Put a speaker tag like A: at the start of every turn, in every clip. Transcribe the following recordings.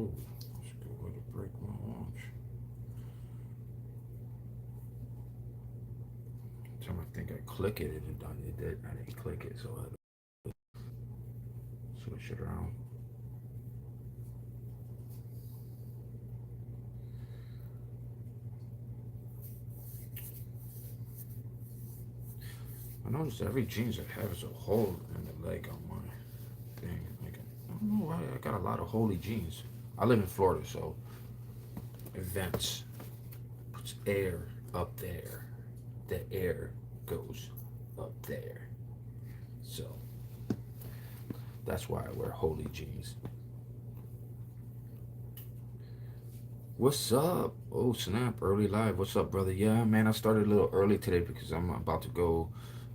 A: Ooh, that's a good way to break my launch. Time I think I click it, it done it did. I didn't click it, so I had to switch it around. I noticed every jeans I have is a hole in the leg on my thing. Like, I don't know why I got a lot of holy jeans. I live in Florida, so events puts air up there. The air goes up there. So that's why I wear holy jeans. What's up? Oh, snap. Early live. What's up, brother? Yeah, man, I started a little early today because I'm about to go.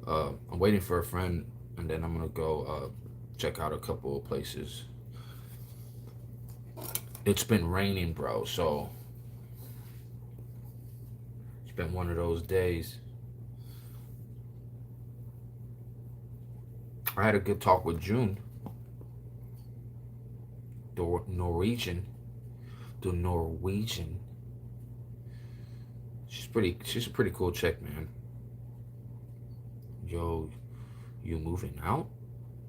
A: I'm waiting for a friend, and then I'm going to go check out a couple of places. It's been raining, bro, so it's been one of those days. I had a good talk with June, the Norwegian. The Norwegian. She's a pretty cool chick, man. Yo, you moving out?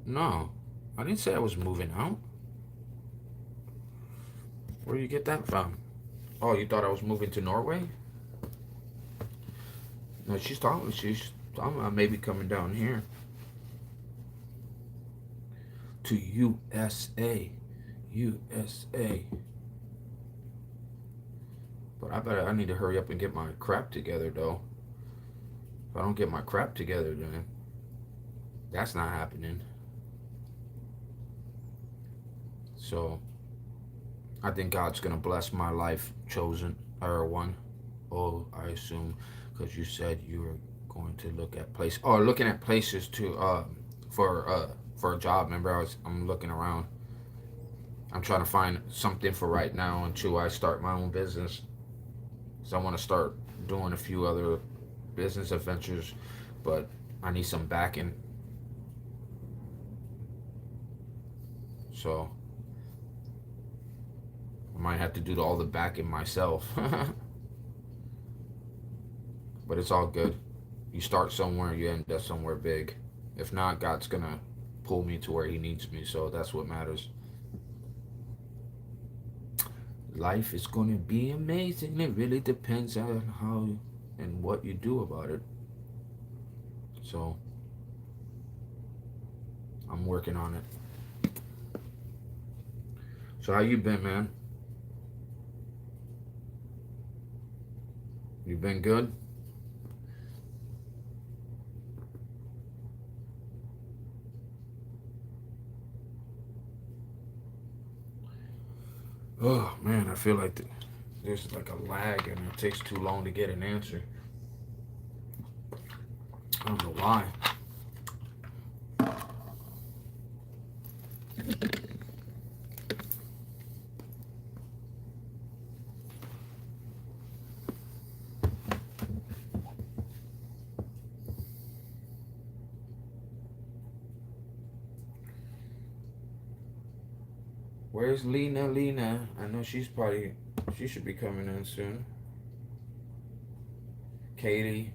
A: No, I didn't say I was moving out. Where do you get that from? Oh, you thought I was moving to Norway? No, she's talking about maybe coming down here to USA. USA. But I need to hurry up and get my crap together though. If I don't get my crap together, then that's not happening. So I think God's gonna bless my life, chosen or one. Oh, I assume because you said you were going to look at places. Oh, looking at places to for a job. Remember, I'm looking around. I'm trying to find something for right now until I start my own business. So I want to start doing a few other business adventures, but I need some backing. So I might have to do all the backing myself. But it's all good. You start somewhere, you end up somewhere big. If not, God's gonna pull me to where He needs me. So that's what matters. Life is gonna be amazing. It really depends on how and what you do about it. So I'm working on it. So how you been, man? You been good? Oh man, I feel like there's like a lag and it takes too long to get an answer. I don't know why. Where's Lena? Lena? I know she should be coming in soon. Katie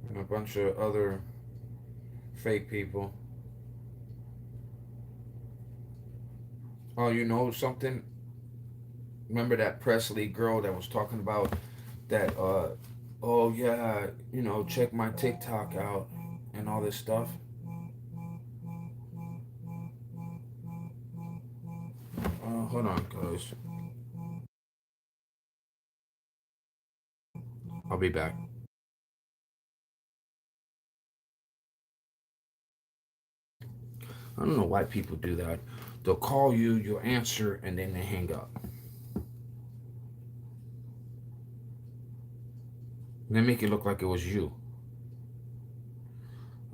A: and a bunch of other fake people. Oh, you know something? Remember that Presley girl that was talking about that? Oh yeah, check my TikTok out and all this stuff. Hold on, guys. I'll be back. I don't know why people do that. They'll call you, you'll answer, and then they hang up. They make it look like it was you.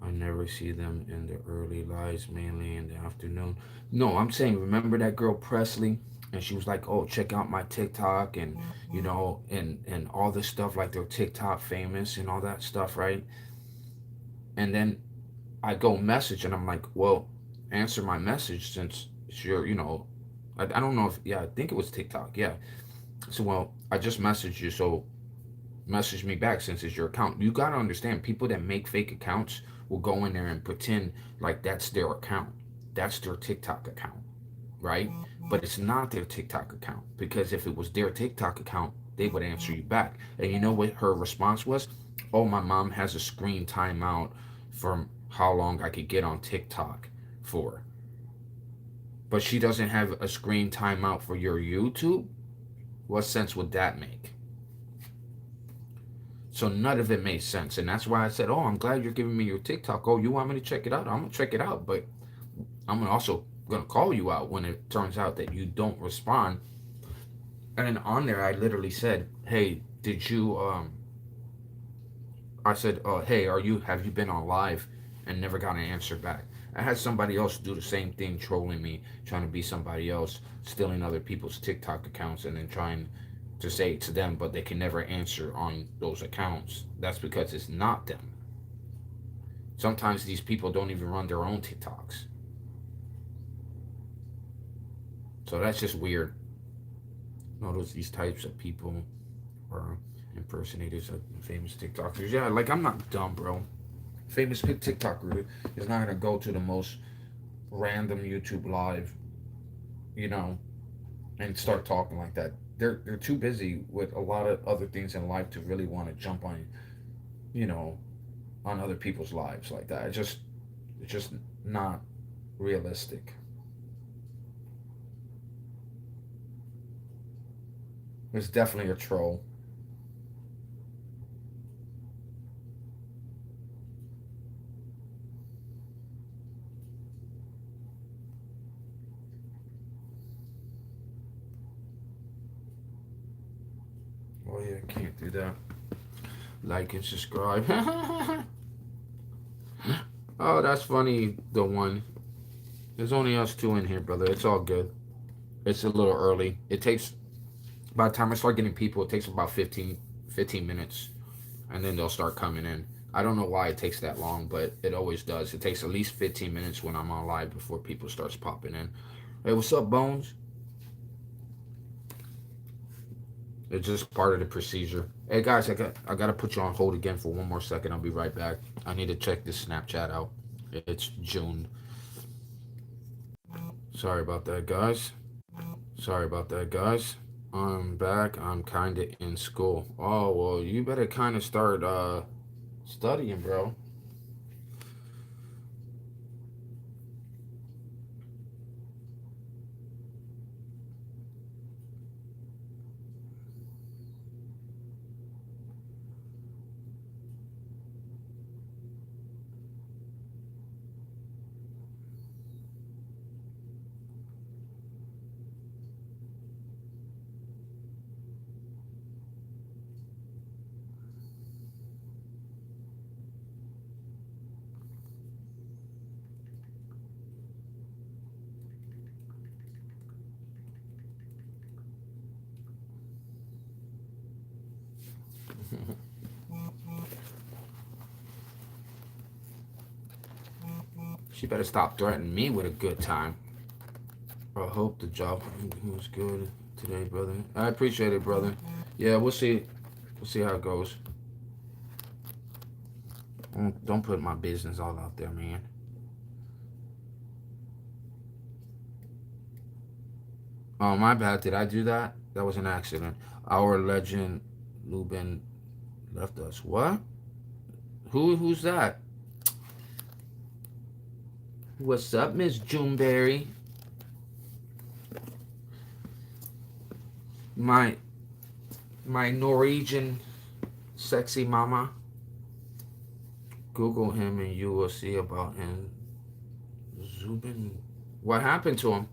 A: I never see them in the early lights, mainly in the afternoon. No, I'm saying, remember that girl Presley? And she was like, oh, check out my TikTok and, and all this stuff, like they're TikTok famous and all that stuff, right? And then I go message and I'm like, well, answer my message since it's your, I don't know if, yeah, I think it was TikTok. Yeah. So, well, I just messaged you. So message me back since it's your account. You got to understand, people that make fake accounts will go in there and pretend like that's their account. That's their TikTok account, right? But it's not their TikTok account, because if it was their TikTok account, they would answer you back. And you know what her response was? Oh, my mom has a screen timeout from how long I could get on TikTok for. But she doesn't have a screen timeout for your YouTube? What sense would that make? So none of it made sense. And that's why I said, oh, I'm glad you're giving me your TikTok. Oh, you want me to check it out? I'm going to check it out. But I'm also going to call you out when it turns out that you don't respond. And then on there, I literally said, hey, did you, I said, hey, have you been on live, and never got an answer back. I had somebody else do the same thing, trolling me, trying to be somebody else, stealing other people's TikTok accounts, and then trying to say it to them, but they can never answer on those accounts. That's because it's not them. Sometimes these people don't even run their own TikToks. So that's just weird. Notice these types of people are impersonators of famous TikTokers. Yeah, like, I'm not dumb, bro. Famous TikToker is not gonna go to the most random YouTube live, you know, and start talking like that. They're too busy with a lot of other things in life to really want to jump on, you know, on other people's lives like that. It's just not realistic. It's definitely a troll. Oh yeah, can't do that. Like and subscribe. Oh, that's funny. The one. There's only us two in here, brother. It's all good. It's a little early. It takes, by the time I start getting people, it takes about 15 minutes, and then they'll start coming in. I don't know why it takes that long, but it always does. It takes at least 15 minutes when I'm on live before people starts popping in. Hey, what's up, Bones? It's just part of the procedure. Hey guys, I gotta put you on hold again for one more second. I'll be right back. I need to check this Snapchat out. It's June. Sorry about that, guys. Sorry about that, guys. I'm back. I'm kind of in school. Oh, well, you better kind of start studying, bro. She better stop threatening me with a good time. I hope the job was good today, brother. I appreciate it, brother. Yeah, we'll see. We'll see how it goes. Don't put my business all out there, man. Oh, my bad. Did I do that? That was an accident. Our legend, Lubin, left us. What? Who's that? What's up, Miss Juneberry? My my Norwegian sexy mama. Google him and you will see about him. Zubin. What happened to him?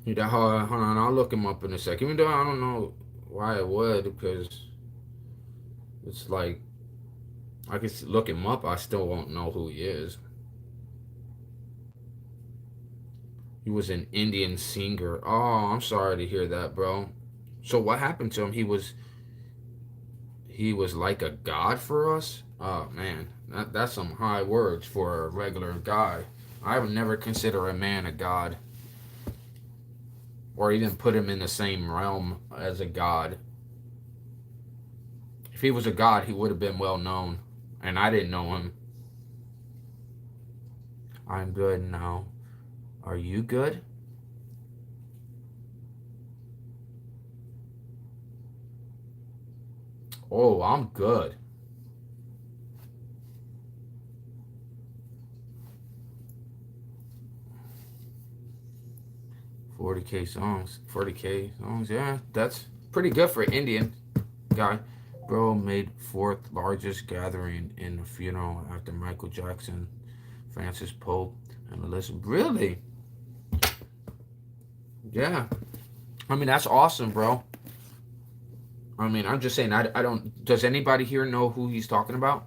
A: Hold on, I'll look him up in a second. Even though I don't know why it would, because it's like I could look him up. I still won't know who he is. He was an Indian singer. Oh, I'm sorry to hear that, bro. So what happened to him? He was like a god for us. Oh man, that's some high words for a regular guy. I would never consider a man a god, or even put him in the same realm as a god. If he was a god, he would have been well known, and I didn't know him. I'm good now. Are you good? Oh, I'm good. 40K songs. 40K songs. Yeah, that's pretty good for an Indian guy. Bro made fourth largest gathering in a funeral after Michael Jackson, Francis Pope, and Alyssa. Really? Yeah. I mean, that's awesome, bro. I mean, I'm just saying, I don't. Does anybody here know who he's talking about?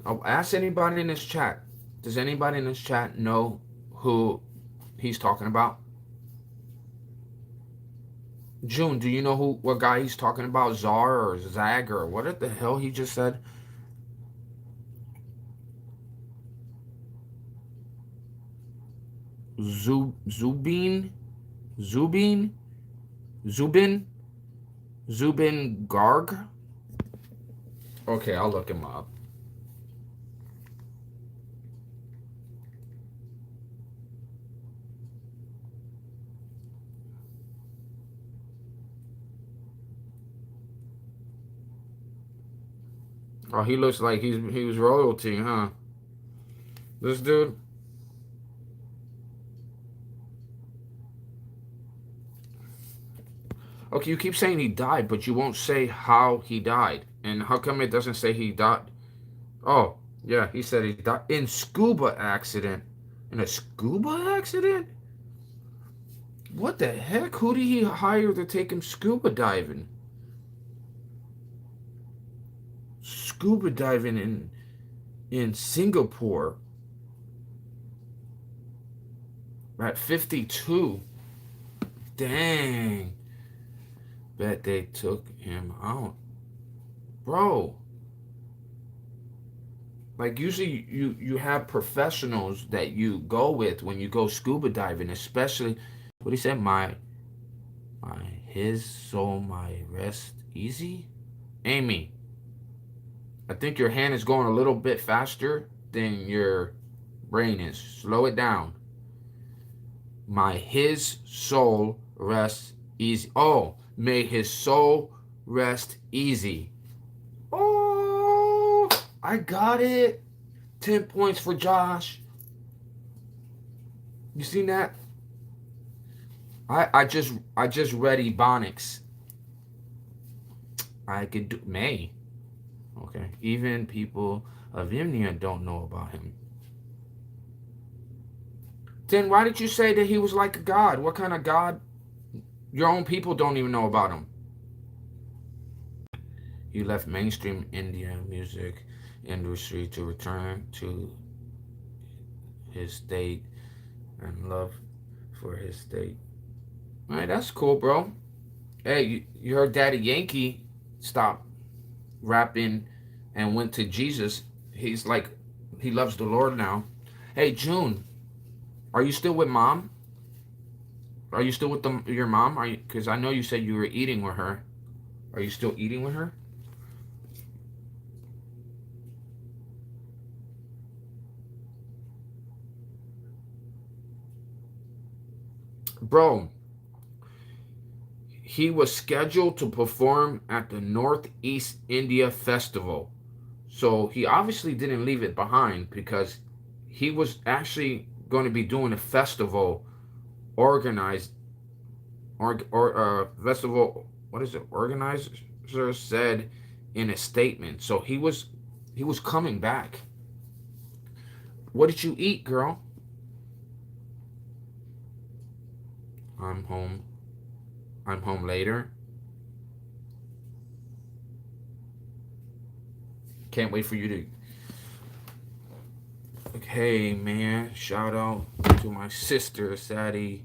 A: I'll ask anybody in this chat. Does anybody in this chat know who he's talking about? June, do you know what guy he's talking about? Czar or Zag or what the hell he just said? Zubin? Zubin? Zubin? Zubin Garg? Okay, I'll look him up. Oh, he looks like he was royalty, huh? This dude. Okay, you keep saying he died, but you won't say how he died. And how come it doesn't say he died? Oh, yeah, he said he died in scuba accident. In a scuba accident? What the heck? Who did he hire to take him scuba diving? Scuba diving in Singapore at 52. Dang. Bet they took him out. Bro. Like usually you have professionals that you go with when you go scuba diving, especially what he said, my his soul my rest easy. Amy, I think your hand is going a little bit faster than your brain is. Slow it down. My his soul rest easy. Oh, may his soul rest easy. Oh, I got it. 10 points for Josh. You seen that? I just read Ebonics. I could do May. Okay. Even people of India don't know about him. Then why did you say that he was like a god? What kind of god? Your own people don't even know about him. He left mainstream Indian music industry to return to his state and love for his state. All right, that's cool, bro. Hey, you heard Daddy Yankee stop rapping and went to Jesus. He's like, he loves the Lord now. Hey, June, are you still with mom? Are you still with your mom? Are you? Because I know you said you were eating with her. Are you still eating with her? Bro, he was scheduled to perform at the Northeast India Festival. So he obviously didn't leave it behind because he was actually going to be doing a festival organized or festival, what is it? Organizer said in a statement. So he was coming back. What did you eat, girl? I'm home. I'm home later. Can't wait for you to. Okay, man. Shout out to my sister, Sadie.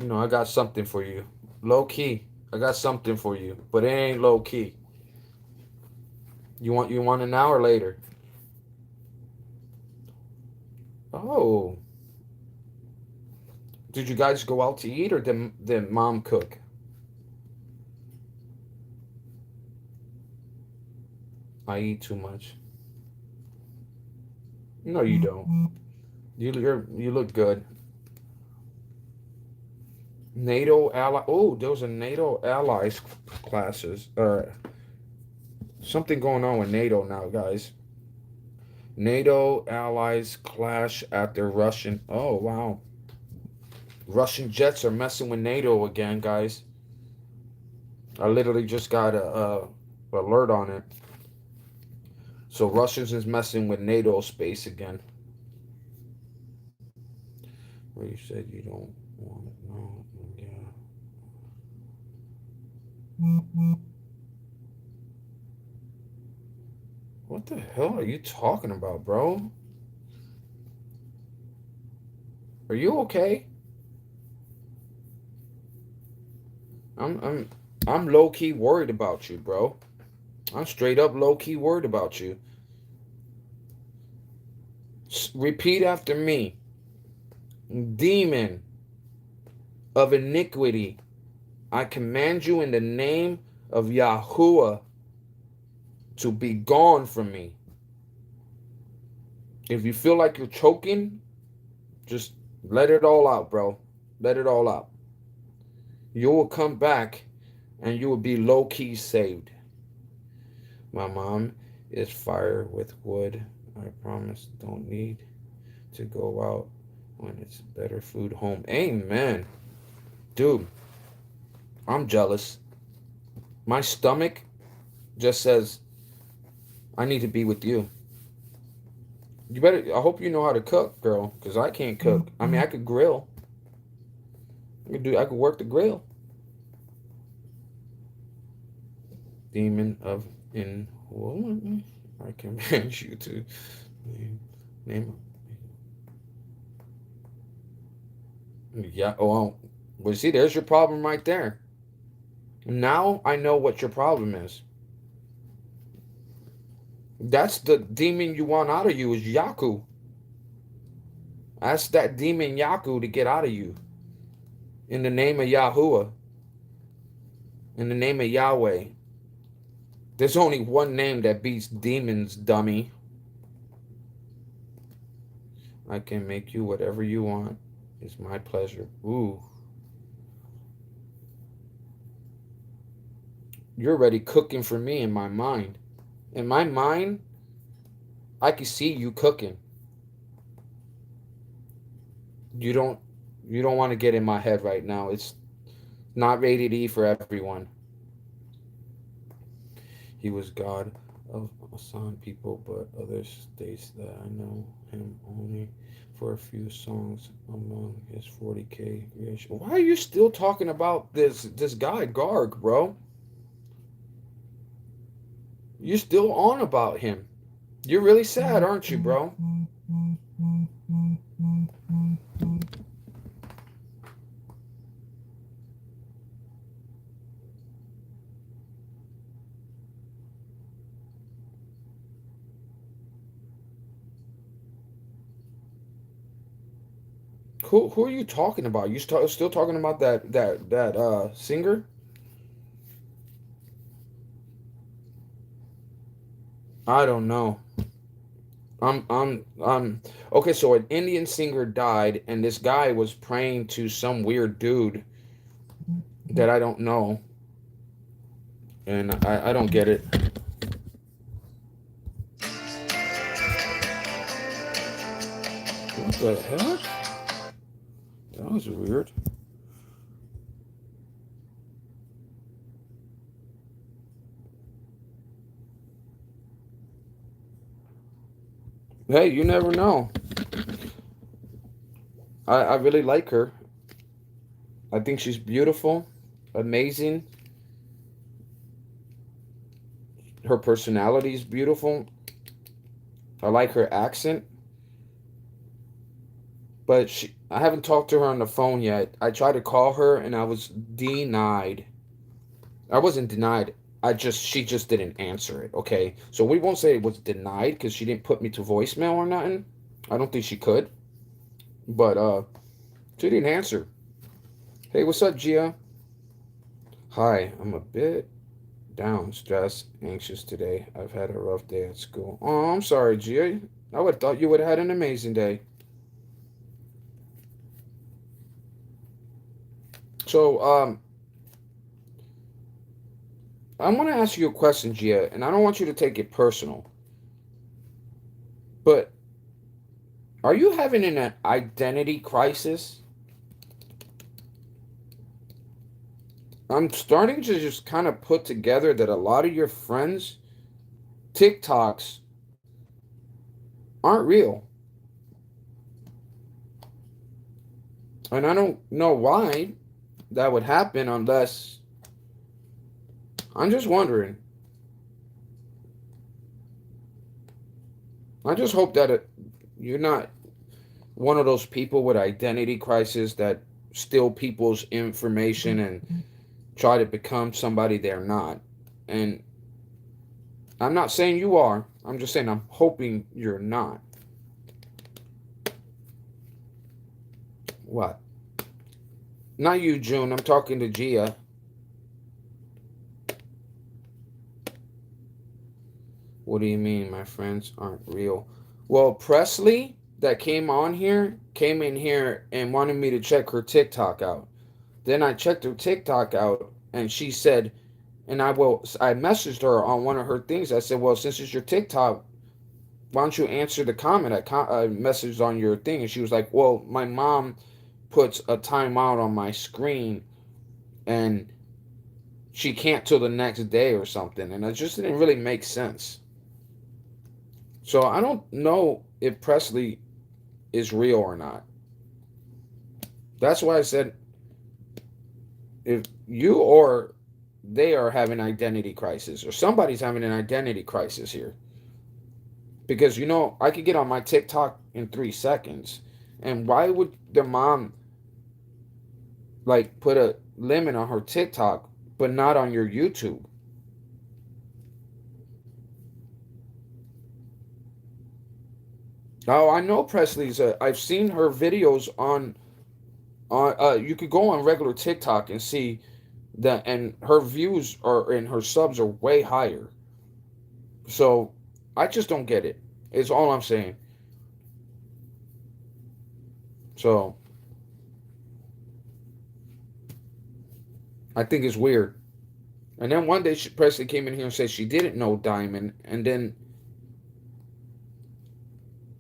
A: You know, I got something for you. Low key. I got something for you, but it ain't low key. You want it now or later? Oh, did you guys go out to eat or did mom cook? I eat too much. No, you don't. You look good. NATO ally. Oh, there was a NATO allies classes or something going on with NATO now, guys. NATO allies clash after Russian. Oh wow, Russian jets are messing with NATO again, guys. I literally just got a alert on it. So Russians is messing with NATO space again. Where you said you don't want it. No, yeah. What the hell are you talking about, bro? Are you okay? I'm I'm I'm low key worried about you, bro. I'm straight up low key worried about you. Repeat after me. Demon of iniquity, I command you in the name of Yahuwah to be gone from me. If you feel like you're choking, just let it all out, bro. Let it all out. You will come back and you will be low key saved. My mom is fire with wood. I promise don't need to go out when it's better food home. Amen. Dude, I'm jealous. My stomach just says, I need to be with you. You better, I hope you know how to cook, girl, because I can't cook. I mean, I could grill. I could work the grill. Demon of in I command you to name. Yeah. Oh, well, see, there's your problem right there. Now I know what your problem is. That's the demon you want out of you is Yaku. Ask that demon Yaku to get out of you. In the name of Yahuwah. In the name of Yahweh. There's only one name that beats demons, dummy. I can make you whatever you want. It's my pleasure. Ooh. You're already cooking for me in my mind. In my mind, I can see you cooking. You don't you don't want to get in my head right now. It's not rated E for everyone. He was God of some people, but others states that I know him only for a few songs among his 40K creation. Why are you still talking about this guy Garg, bro? You're still on about him. You're really sad, aren't you, bro? Who are you talking about? You still talking about that singer? I don't know. I'm okay. So an Indian singer died, and this guy was praying to some weird dude that I don't know, and I don't get it. What the heck? That was weird. Hey, you never know. I really like her. I think she's beautiful, amazing. Her personality is beautiful. I like her accent. But I haven't talked to her on the phone yet. I tried to call her and I was denied. I wasn't denied. She just didn't answer it. Okay, so we won't say it was denied because she didn't put me to voicemail or nothing. I don't think she could, but she didn't answer. Hey, what's up, Gia? Hi, I'm a bit down, stressed, anxious today. I've had a rough day at school. Oh, I'm sorry, Gia. I would have thought you would have had an amazing day. So, I want to ask you a question, Gia, and I don't want you to take it personal, but are you having an identity crisis? I'm starting to just kind of put together that a lot of your friends' TikToks aren't real. And I don't know why that would happen unless I'm just wondering. I just hope that you're not one of those people with identity crisis that steal people's information and try to become somebody they're not. And I'm not saying you are. I'm just saying I'm hoping you're not. What? Not you, June. I'm talking to Gia. What do you mean my friends aren't real? Well, Presley that came in here and wanted me to check her TikTok out. Then I checked her TikTok out and she said, and I messaged her on one of her things. I said, well, since it's your TikTok, why don't you answer the comment I messaged on your thing? And she was like, well, my mom puts a timeout on my screen and she can't till the next day or something. And it just didn't really make sense. So I don't know if Presley is real or not. That's why I said if you or they are having identity crisis or somebody's having an identity crisis here. Because I could get on my TikTok in 3 seconds. And why would their mom like put a limit on her TikTok but not on your YouTube? Oh, I know Presley's. I've seen her videos on. You could go on regular TikTok and see that, and her views are and her subs are way higher. So I just don't get it. Is all I'm saying. So I think it's weird. And then one day Presley came in here and said she didn't know Diamond, and then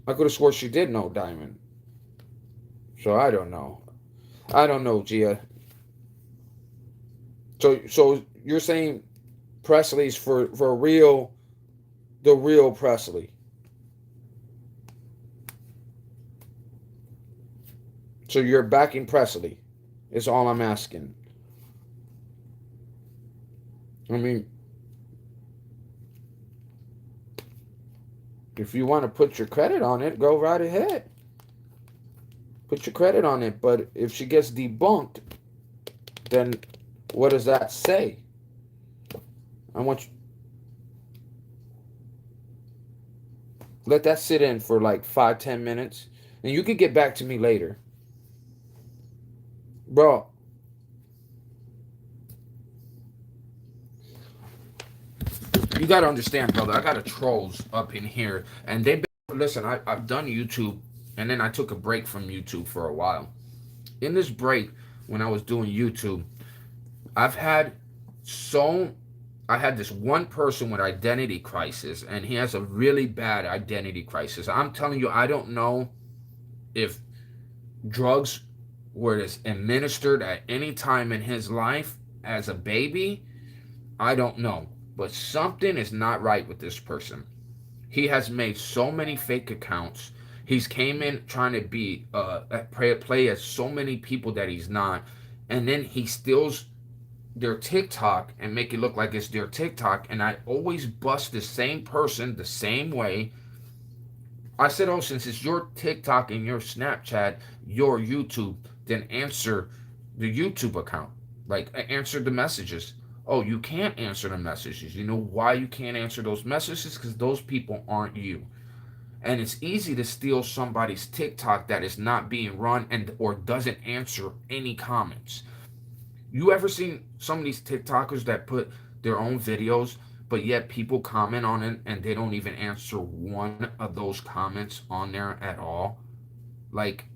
A: I could have swore she did know Diamond. So I don't know. I don't know, Gia. So you're saying Presley's for real, the real Presley. So you're backing Presley. Is all I'm asking. I mean, if you want to put your credit on it, go right ahead. Put your credit on it. But if she gets debunked, then what does that say? I want you let that sit in for like 5-10 minutes, and you can get back to me later, bro. You gotta understand, brother. I got a trolls up in here, and they listen. I've done YouTube, and then I took a break from YouTube for a while. In this break, when I was doing YouTube, I've had so I had this one person with identity crisis, and he has a really bad identity crisis. I'm telling you, I don't know if drugs were administered at any time in his life as a baby. I don't know, but something is not right with this person. He has made so many fake accounts. He's came in trying to be play as so many people that he's not, and then he steals their TikTok and make it look like it's their TikTok. And I always bust the same person the same way. I said, oh, since it's your TikTok and your Snapchat, your YouTube, then answer the YouTube account. Like, answer the messages. Oh, you can't answer the messages. You know why you can't answer those messages? Because those people aren't you. And it's easy to steal somebody's TikTok that is not being run and or doesn't answer any comments. You ever seen some of these TikTokers that put their own videos, but yet people comment on it and they don't even answer one of those comments on there at all? Like,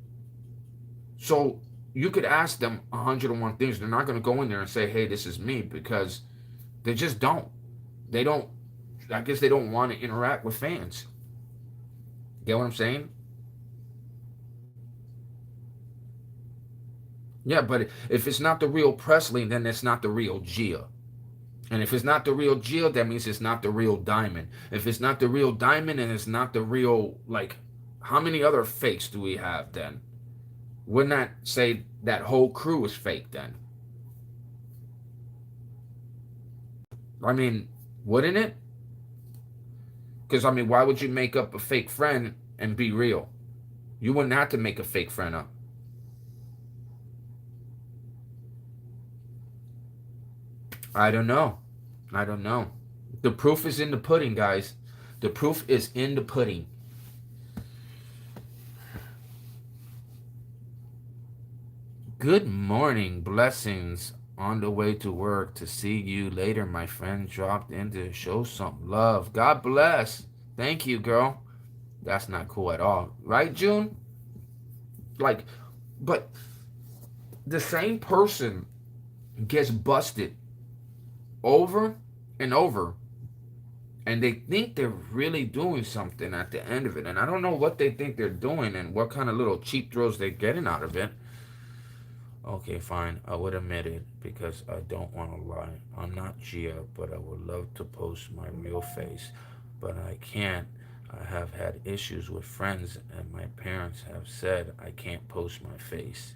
A: so you could ask them 101 things. They're not going to go in there and say, hey, this is me, because they just don't. They don't, I guess they don't want to interact with fans. Get what I'm saying? Yeah, but if it's not the real Presley, then it's not the real Gia. And if it's not the real Gia, that means it's not the real Diamond. If it's not the real Diamond, and it's not the real, like, how many other fakes do we have then? Wouldn't that say that whole crew is fake then? I mean, wouldn't it? Because, I mean, why would you make up a fake friend and be real? You wouldn't have to make a fake friend up. I don't know. I don't know. The proof is in the pudding, guys. The proof is in the pudding. Good morning. Blessings on the way to work. To see you later. My friend dropped in to show some love. God bless. Thank you, girl. That's not cool at all. Right, June? Like, but the same person gets busted over and over, and they think they're really doing something at the end of it. And I don't know what they think they're doing and what kind of little cheap thrills they're getting out of it. Okay, fine. I would admit it because I don't want to lie. I'm not Gia, but I would love to post my real face, but I can't. I have had issues with friends, and my parents have said I can't post my face.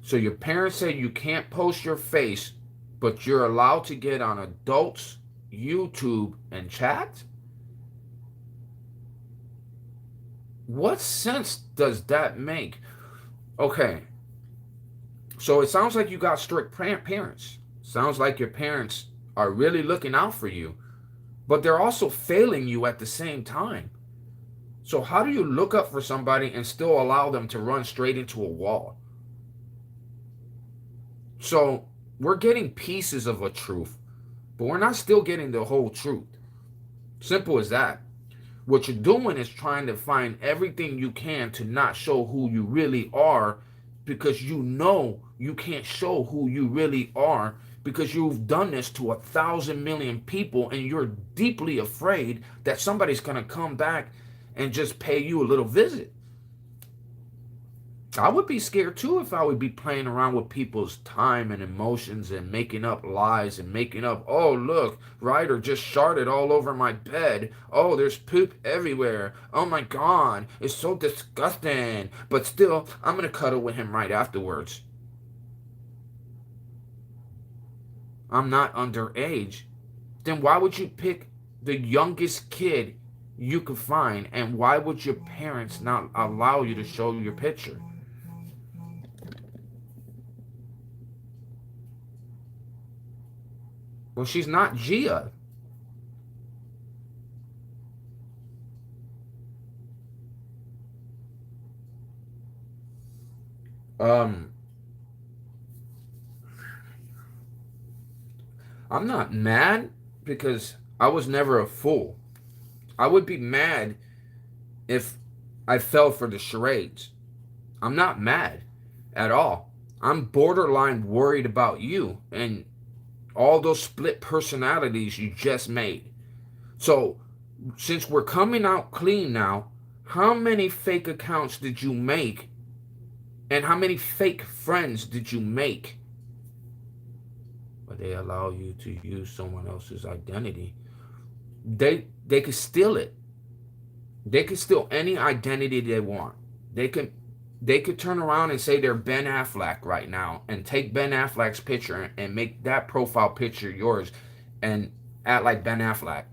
A: So your parents say you can't post your face, but you're allowed to get on adults' YouTube and chat? What sense does that make? Okay, so it sounds like you got strict parents. Sounds like your parents are really looking out for you, but they're also failing you at the same time. So how do you look up for somebody and still allow them to run straight into a wall? So we're getting pieces of a truth, but we're not still getting the whole truth. Simple as that. What you're doing is trying to find everything you can to not show who you really are, because you know you can't show who you really are, because you've done this to 1,000,000,000 people and you're deeply afraid that somebody's going to come back and just pay you a little visit. I would be scared too if I would be playing around with people's time and emotions and making up lies and making up, oh, look, Ryder just sharted all over my bed. Oh, there's poop everywhere. Oh my God, it's so disgusting. But still, I'm going to cuddle with him right afterwards. I'm not underage. Then why would you pick the youngest kid you could find? And why would your parents not allow you to show your picture? Well, she's not Gia. Um, I'm not mad because I was never a fool. I would be mad if I fell for the charades. I'm not mad at all. I'm borderline worried about you and all those split personalities you just made. So, since we're coming out clean now, how many fake accounts did you make? And how many fake friends did you make? but they allow you to use someone else's identity. They could steal it. They could steal any identity they want. They could they could turn around and say they're Ben Affleck right now and take Ben Affleck's picture and make that profile picture yours and act like Ben Affleck.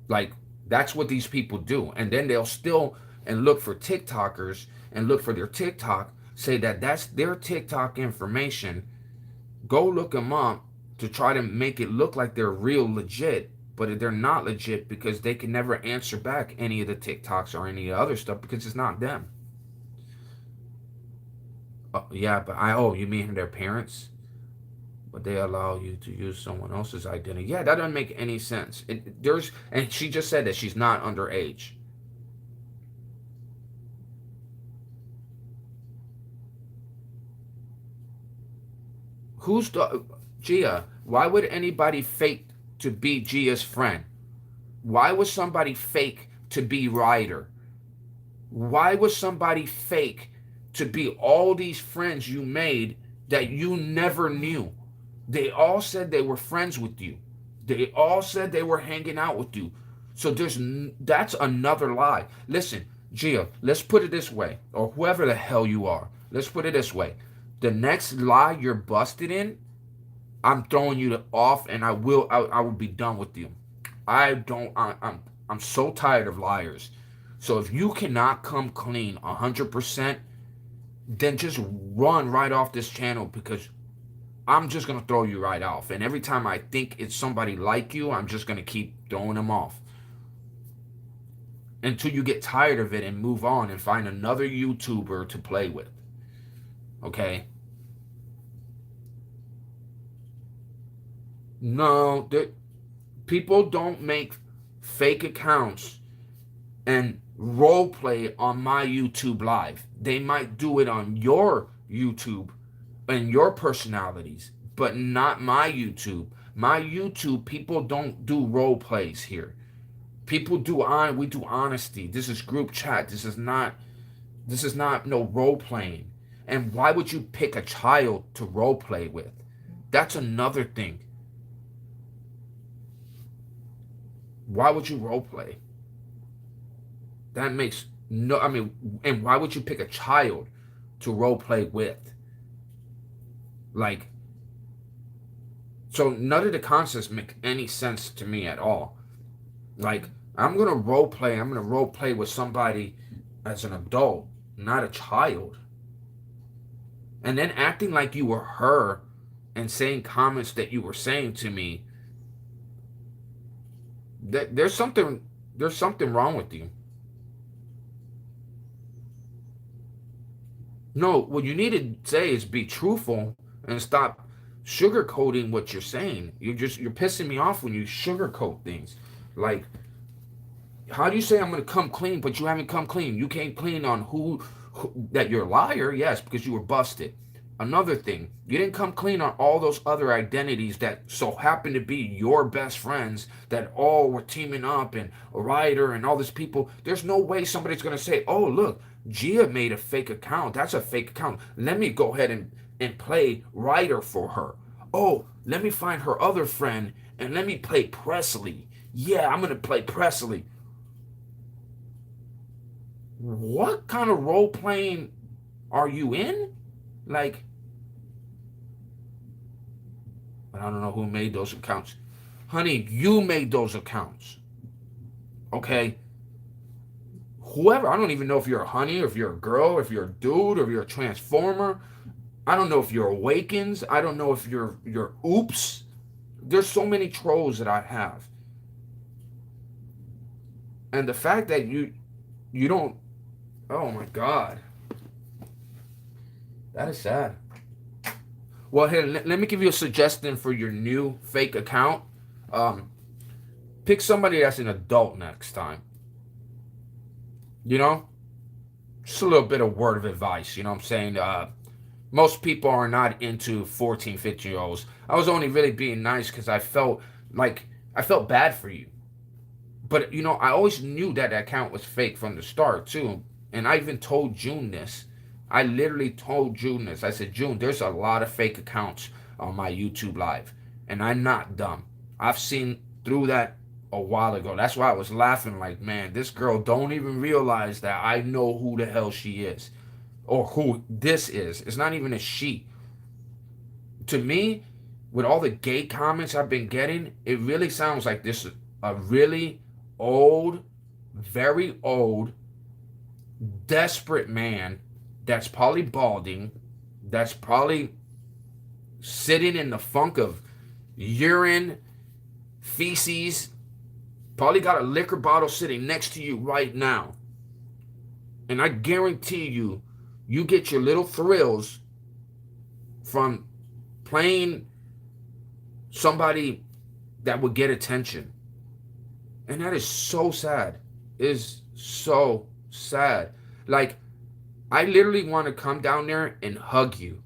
A: Like that's what these people do. And then they'll still and look for TikTokers and look for their TikTok, say that that's their TikTok information, go look them up to try to make it look like they're real legit, but they're not legit because they can never answer back any of the TikToks or any other stuff because it's not them. Yeah, but you mean their parents? But they allow you to use someone else's identity. Yeah, that doesn't make any sense. And she just said that she's not underage. Who's the Gia? Why would anybody fake to be Gia's friend? Why was somebody fake to be Ryder? Why was somebody fake to be all these friends you made that you never knew? They all said they were friends with you. They all said they were hanging out with you. So that's another lie. Listen, Gia, let's put it this way, or whoever the hell you are. Let's put it this way. The next lie you're busted in, I'm throwing you off, and I will be done with you. I'm so tired of liars. So if you cannot come clean 100%, then just run right off this channel because I'm just gonna throw you right off. And every time I think it's somebody like you, I'm just gonna keep throwing them off until you get tired of it and move on and find another YouTuber to play with. Okay? No, people don't make fake accounts and role play on my YouTube live. They might do it on your YouTube and your personalities, but not my YouTube. My YouTube, people don't do role plays here. People we do honesty. This is group chat. This is not no role playing. And why would you pick a child to role play with? That's another thing. Why would you role play? That makes no, I mean, and why would you pick a child to role play with? Like, so none of the concepts make any sense to me at all. Like, I'm gonna role play with somebody as an adult, not a child. And then acting like you were her and saying comments that you were saying to me, that there's something wrong with you. No, what you need to say is be truthful and stop sugarcoating what you're saying. You're pissing me off when you sugarcoat things. Like, how do you say I'm gonna come clean, but you haven't come clean? You came clean on who that you're a liar, yes, because you were busted. Another thing, you didn't come clean on all those other identities that so happen to be your best friends that all were teaming up and a writer and all these people. There's no way somebody's gonna say, oh look, Gia made a fake account. That's a fake account. Let me go ahead and play writer for her. Oh, let me find her other friend and let me play Presley. Yeah, I'm gonna play Presley. What kind of role playing are you in? Like, I don't know who made those accounts. Honey, you made those accounts. Okay? Whoever, I don't even know if you're a honey, or if you're a girl, or if you're a dude, or if you're a transformer. I don't know if you're awakens. I don't know if you're oops. There's so many trolls that I have. And the fact that you don't, oh my God. That is sad. Well, here, let me give you a suggestion for your new fake account. Um, Pick somebody that's an adult next time. You know? Just a little bit of word of advice. You know what I'm saying? Most people are not into 14, 15-year-olds. I was only really being nice because I felt bad for you. But, I always knew that account was fake from the start, too. And I even told June this. I literally told June this. I said, June, there's a lot of fake accounts on my YouTube live, and I'm not dumb. I've seen through that a while ago. That's why I was laughing like, man, this girl don't even realize that I know who the hell she is or who this is. It's not even a she. To me, with all the gay comments I've been getting, it really sounds like this is a really old, very old, desperate man that's probably balding, that's probably sitting in the funk of urine, feces, probably got a liquor bottle sitting next to you right now. And I guarantee you, you get your little thrills from playing somebody that would get attention. And that is so sad. It is so sad. Like, I literally want to come down there and hug you.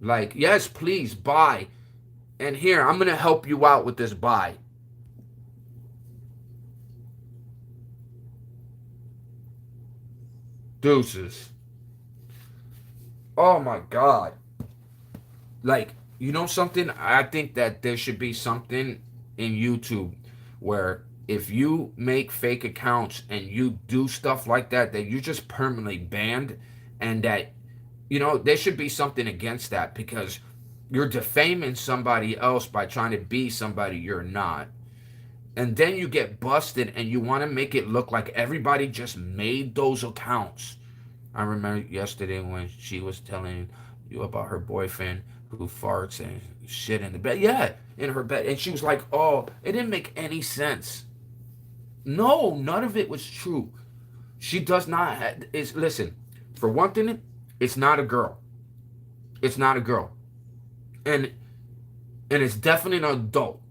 A: Like, yes, please, bye. And here, I'm going to help you out with this bye. Deuces. Oh my God. Like, you know something? I think that there should be something in YouTube where if you make fake accounts and you do stuff like that, that you're just permanently banned, and that, you know, there should be something against that, because you're defaming somebody else by trying to be somebody you're not. And then you get busted and you want to make it look like everybody just made those accounts. I remember yesterday when she was telling you about her boyfriend who farts and shit in the bed. Yeah, in her bed. And she was like, oh, it didn't make any sense. No, none of it was true. She does not have, listen, for one thing, it's not a girl. It's not a girl. And it's definitely an adult.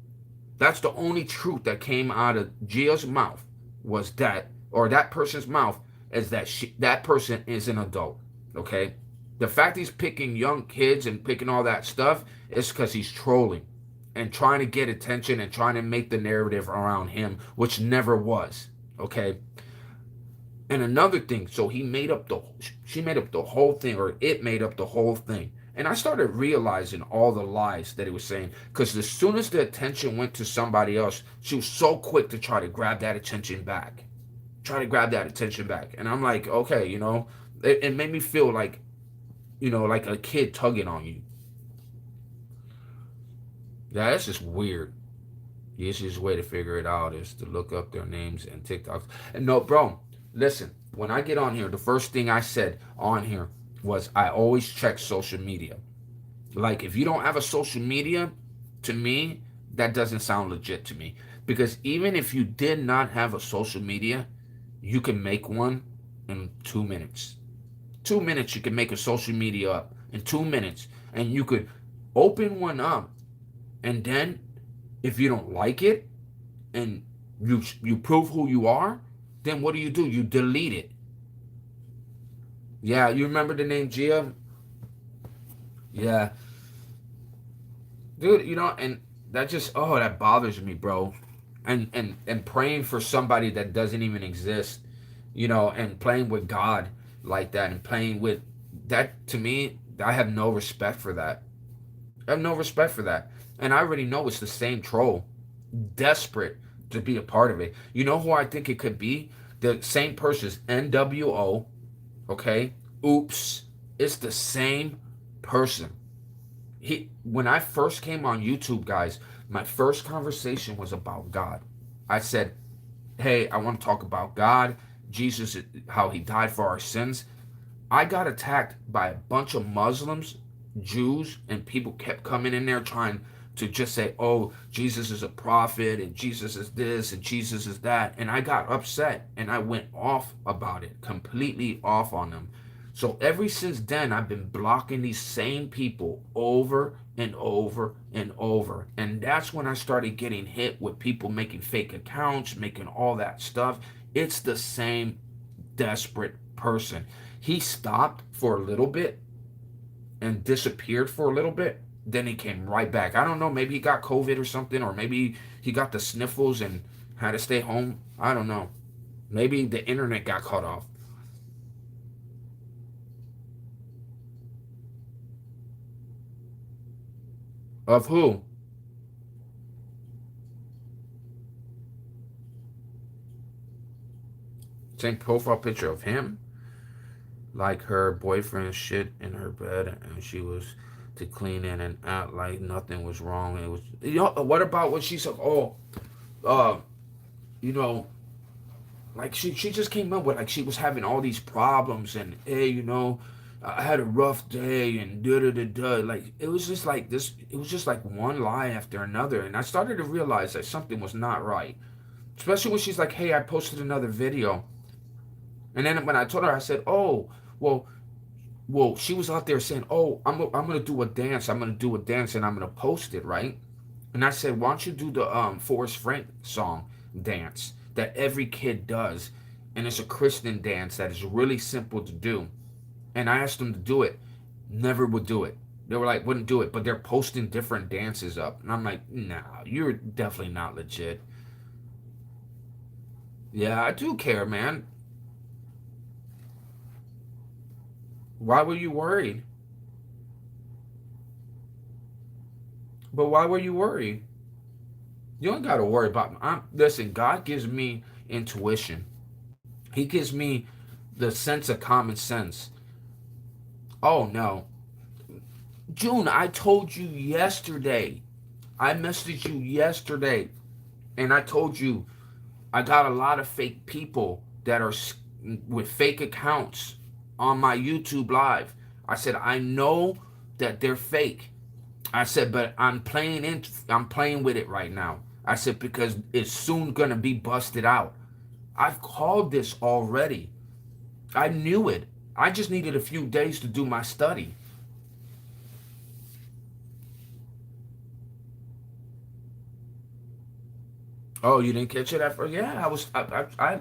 A: That's the only truth that came out of Gia's mouth, was that, or that person's mouth, is that that person is an adult. Okay? The fact he's picking young kids and picking all that stuff is because he's trolling and trying to get attention and trying to make the narrative around him, which never was. Okay? And another thing, so she made up the whole thing, or it made up the whole thing. And I started realizing all the lies that he was saying, because as soon as the attention went to somebody else, she was so quick to try to grab that attention back. Try to grab that attention back. And I'm like, okay, you know, it made me feel like, you know, like a kid tugging on you. Yeah, that's just weird. The easiest way to figure it out is to look up their names and TikToks. And no, bro, listen, when I get on here, the first thing I said on here was I always check social media. Like, if you don't have a social media, to me, that doesn't sound legit to me. Because even if you did not have a social media, you can make one in 2 minutes. 2 minutes, you can make a social media up in 2 minutes. And you could open one up. And then, if you don't like it, and you prove who you are, then what do? You delete it. Yeah, you remember the name Gia? Yeah. Dude, you know, and that just, oh, that bothers me, bro. And praying for somebody that doesn't even exist, you know, and playing with God like that, and playing with that, to me, I have no respect for that. I have no respect for that. And I already know it's the same troll, desperate to be a part of it. You know who I think it could be? The same person's NWO, okay? Oops. It's the same person. When I first came on YouTube, guys, my first conversation was about God. I said, hey, I want to talk about God, Jesus, how he died for our sins. I got attacked by a bunch of Muslims, Jews, and people kept coming in there trying to just say, oh, Jesus is a prophet, and Jesus is this, and Jesus is that. And I got upset, and I went off about it, completely off on them. So ever since then, I've been blocking these same people over and over and over. And that's when I started getting hit with people making fake accounts, making all that stuff. It's the same desperate person. He stopped for a little bit and disappeared for a little bit. Then he came right back. I don't know. Maybe he got COVID or something, or maybe he got the sniffles and had to stay home. I don't know. Maybe the internet got cut off. Of who? Same profile picture of him? Like her boyfriend shit in her bed and she was to clean in and act like nothing was wrong. It was, what about when she said, oh, uh, you know, like she just came up with like she was having all these problems and hey, I had a rough day and da da da da. Like it was just like this. It was just like one lie after another, and I started to realize that something was not right. Especially when she's like, "Hey, I posted another video," and then when I told her, I said, "Oh, well, she was out there saying, "Oh, I'm gonna do a dance. I'm gonna do a dance, and I'm gonna post it, right?" And I said, "Why don't you do the Forrest Frank song dance that every kid does, and it's a Christian dance that is really simple to do." And I asked them to do it, never would do it. They were like, wouldn't do it, but they're posting different dances up, and I'm like, "Nah, you're definitely not legit." Yeah, I do care, man. Why were you worried? But why were you worried? You don't gotta worry about me. Listen, God gives me intuition. He gives me the sense of common sense. Oh no. June, I told you yesterday. I messaged you yesterday and I told you I got a lot of fake people that are with fake accounts on my YouTube live. I said I know that they're fake. I said, but I'm playing with it right now. I said because it's soon gonna be busted out. I've called this already. I knew it. I just needed a few days to do my study. Oh, you didn't catch it at first? Yeah, I was. I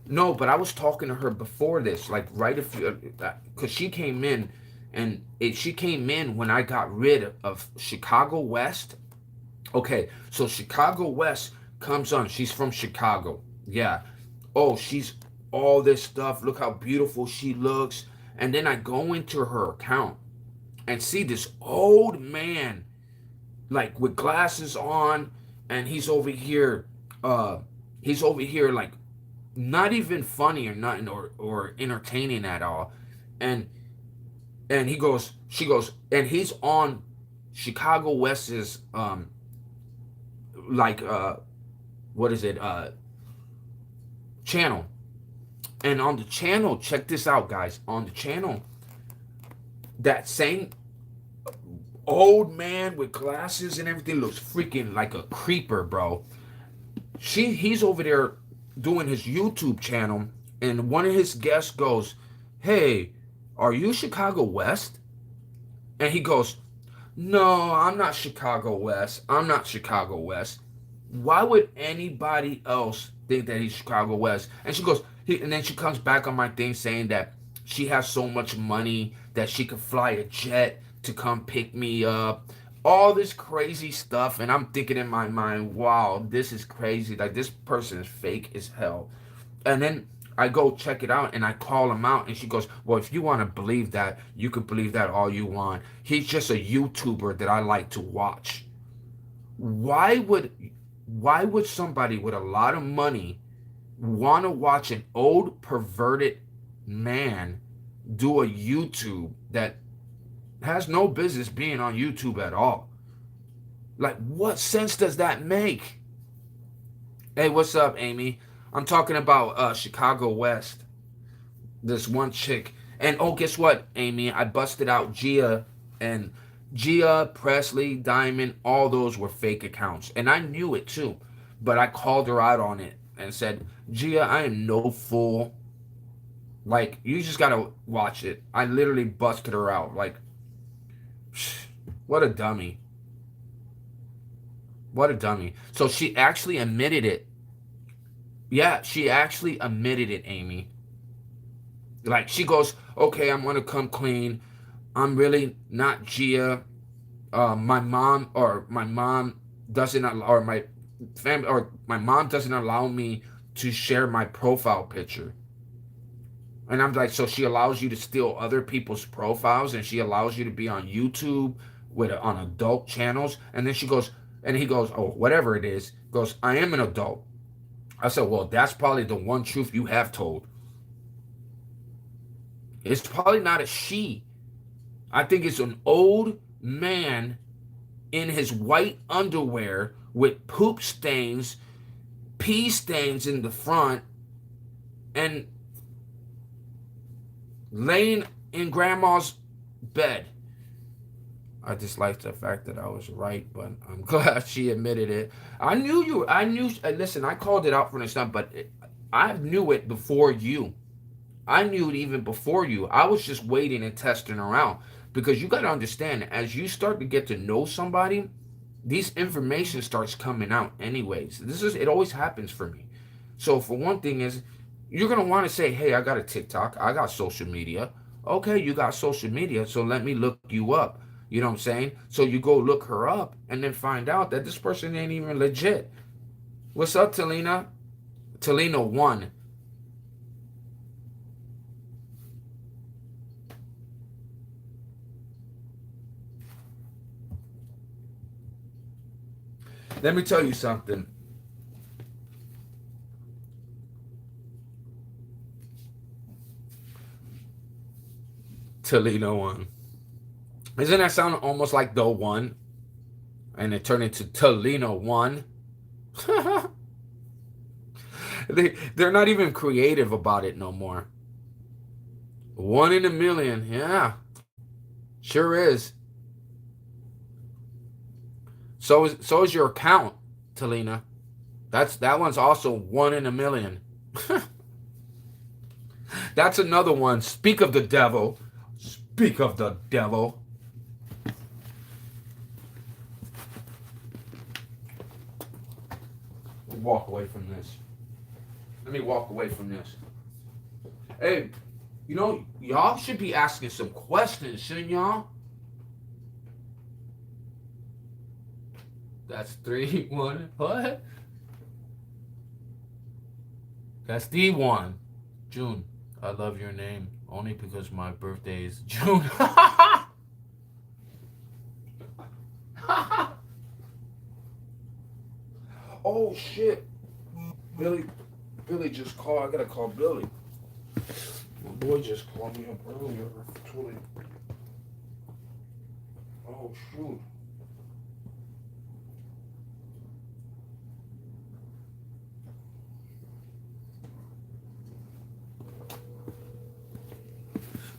A: no, but I was talking to her before this, like right if you, because she came in, and she came in when I got rid of Chicago West. Okay, so Chicago West comes on. She's from Chicago. Yeah. Oh, she's all this stuff. Look how beautiful she looks. And then I go into her account and see this old man, like with glasses on, and uh, he's over here like not even funny or nothing or entertaining at all. And she goes, and he's on Chicago West's like what is it channel. And on the channel, check this out, guys. On the channel, that same old man with glasses and everything looks freaking like a creeper, bro. He's over there doing his YouTube channel, and one of his guests goes, "Hey, are you Chicago West?" And he goes, "No, I'm not Chicago West. I'm not Chicago West." Why would anybody else think that he's Chicago West? And she goes, and then she comes back on my thing saying that she has so much money that she could fly a jet to come pick me up. All this crazy stuff. And I'm thinking in my mind, wow, this is crazy. Like, this person is fake as hell. And then I go check it out and I call him out and she goes, "Well, if you want to believe that, you can believe that all you want. He's just a YouTuber that I like to watch." Why would why would somebody with a lot of money want to watch an old perverted man do a YouTube that has no business being on YouTube at all? Like, what sense does that make? Hey, what's up, Amy? I'm talking about Chicago West. This one chick. And oh, guess what, Amy? I busted out and Gia, Presley, Diamond, all those were fake accounts. And I knew it too. But I called her out on it and said, "Gia, I am no fool. Like, you just gotta watch it." I literally busted her out. Like, what a dummy. What a dummy. So she actually admitted it. Yeah, she actually admitted it, Amy. Like, she goes, "Okay, I'm gonna come clean. I'm really not Gia. My mom doesn't or my family or my mom doesn't allow me to share my profile picture." And I'm like, "So she allows you to steal other people's profiles and she allows you to be on YouTube? with on adult channels. And then she goes, and he goes, oh, whatever it is, goes, I am an adult. I said, well, that's probably the one truth you have told. It's probably not a she. I think it's an old man in his white underwear with poop stains, pee stains in the front, and laying in grandma's bed. I just like the fact that I was right, but I'm glad she admitted it. I knew. Listen, I called it out from the start, but I knew it before you. I knew it even before you. I was just waiting and testing around because you got to understand, as you start to get to know somebody, these information starts coming out anyways. It always happens for me. So for one thing is, you're gonna want to say, hey, I got a TikTok, I got social media. Okay, you got social media, so let me look you up. You know what I'm saying? So you go look her up and then find out that this person ain't even legit. What's up, Talina? Talina 1. Let me tell you something. Talina 1. Doesn't that sound almost like the one? And it turned into Talina 1. They're not even creative about it no more. 1 in a million, yeah, sure is. So is your account, Talina. That one's also 1 in a million. That's another one. Speak of the devil. Speak of the devil. Walk away from this. Let me walk away from this. Hey, y'all should be asking some questions, shouldn't y'all? That's 3, 1. What? That's D1. June. I love your name only because my birthday is June. Oh shit. Billy just called. I gotta call Billy. My boy just called me up earlier. Totally. Oh shoot.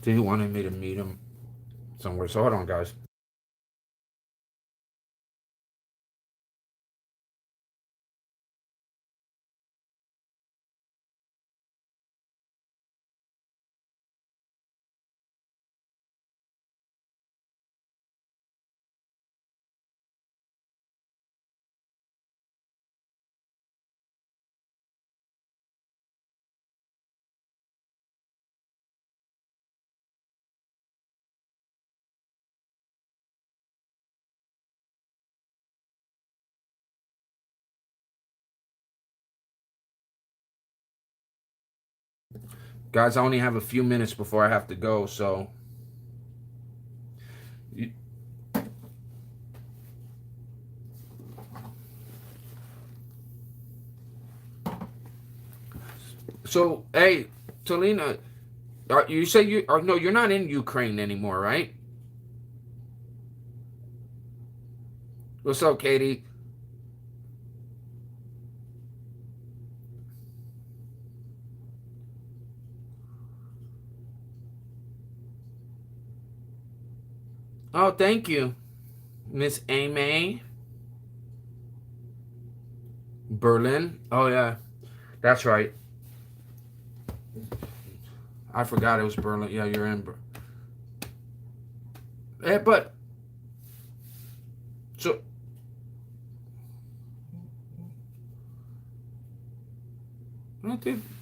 A: He wanted me to meet him somewhere. So hold on, guys. Guys, I only have a few minutes before I have to go, so hey, Talina, you say you are no, you're not in Ukraine anymore, right? What's up, Katie? Oh, thank you, Miss Amy. Berlin. Oh yeah, that's right. I forgot it was Berlin. Yeah, you're in. But so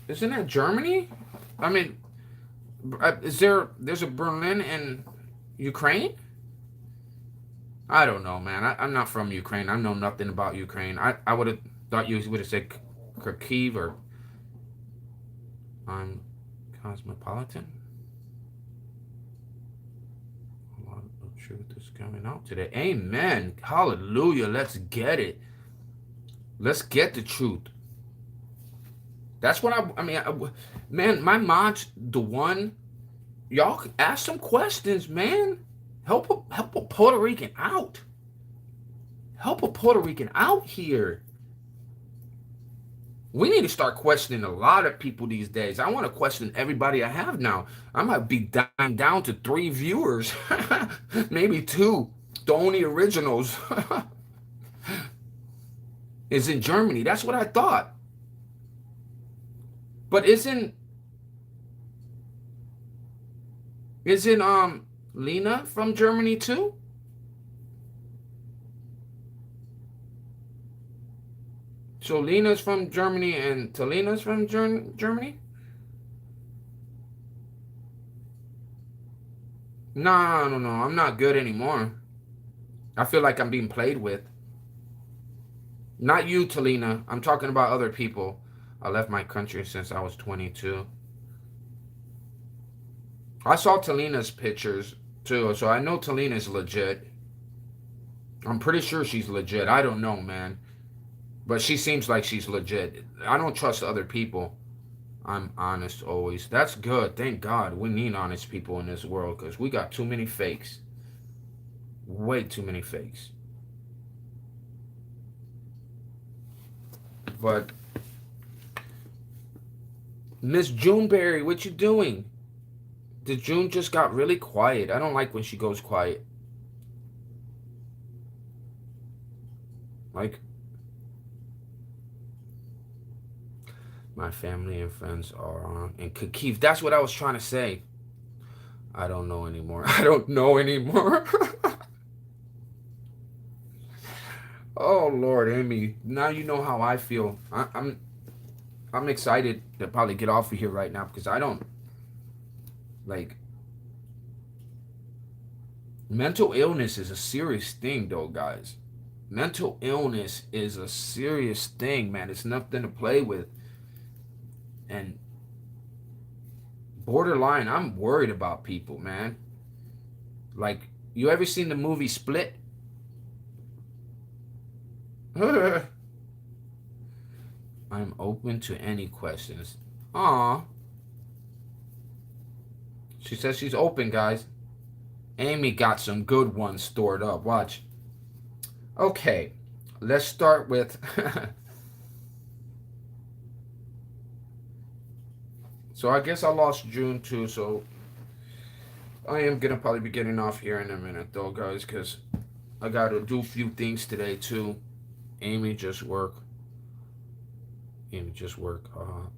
A: isn't that Germany? I mean, there's a Berlin in Ukraine? I don't know, man. I'm not from Ukraine. I know nothing about Ukraine. I would have thought you would have said Kharkiv or I'm cosmopolitan. A lot of truth is coming out today. Amen. Hallelujah. Let's get it. Let's get the truth. That's what man, my mod's the one. Y'all ask some questions, man. Help a Puerto Rican out. Help a Puerto Rican out here. We need to start questioning a lot of people these days. I want to question everybody I have now. I might be down to 3 viewers, maybe 2. The only originals is in Germany. That's what I thought. But isn't Lena from Germany too? So Lena's from Germany and Talina's from Germany? No. I'm not good anymore. I feel like I'm being played with. Not you, Talina. I'm talking about other people. I left my country since I was 22. I saw Talina's pictures too, so I know Talina's legit. I'm pretty sure she's legit. I don't know, man. But she seems like she's legit. I don't trust other people. I'm honest always. That's good. Thank God. We need honest people in this world because we got too many fakes. Way too many fakes. But Miss Juneberry, what you doing? The June just got really quiet. I don't like when she goes quiet. Like, my family and friends are on. And Kiev, that's what I was trying to say. I don't know anymore. I don't know anymore. Oh, Lord, Amy. Now you know how I feel. I'm excited to probably get off of here right now because I don't, like, mental illness is a serious thing, though, guys. Mental illness is a serious thing, man. It's nothing to play with. And borderline, I'm worried about people, man. Like, you ever seen the movie Split? I'm open to any questions. Aw. She says she's open, guys. Amy got some good ones stored up. Watch. Okay. Let's start with... So I guess I lost June too, so I am going to probably be getting off here in a minute though, guys, because I got to do a few things today too. Amy just work. How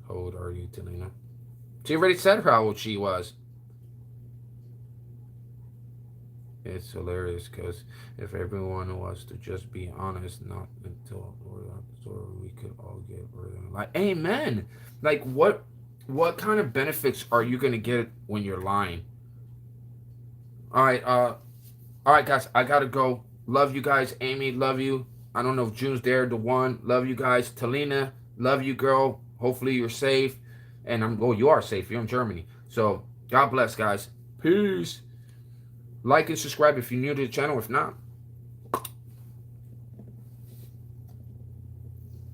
A: old are you, Talina? She already said how old she was. It's hilarious because if everyone was to just be honest, not until we could all get rid of it. Like, amen. Like, what kind of benefits are you gonna get when you're lying? All right, guys. I gotta go. Love you guys. Amy, love you. I don't know if June's there. The one, love you guys. Talina, love you, girl. Hopefully you're safe. And you are safe. You're in Germany. So God bless, guys. Peace. Like and subscribe if you're new to the channel. If not,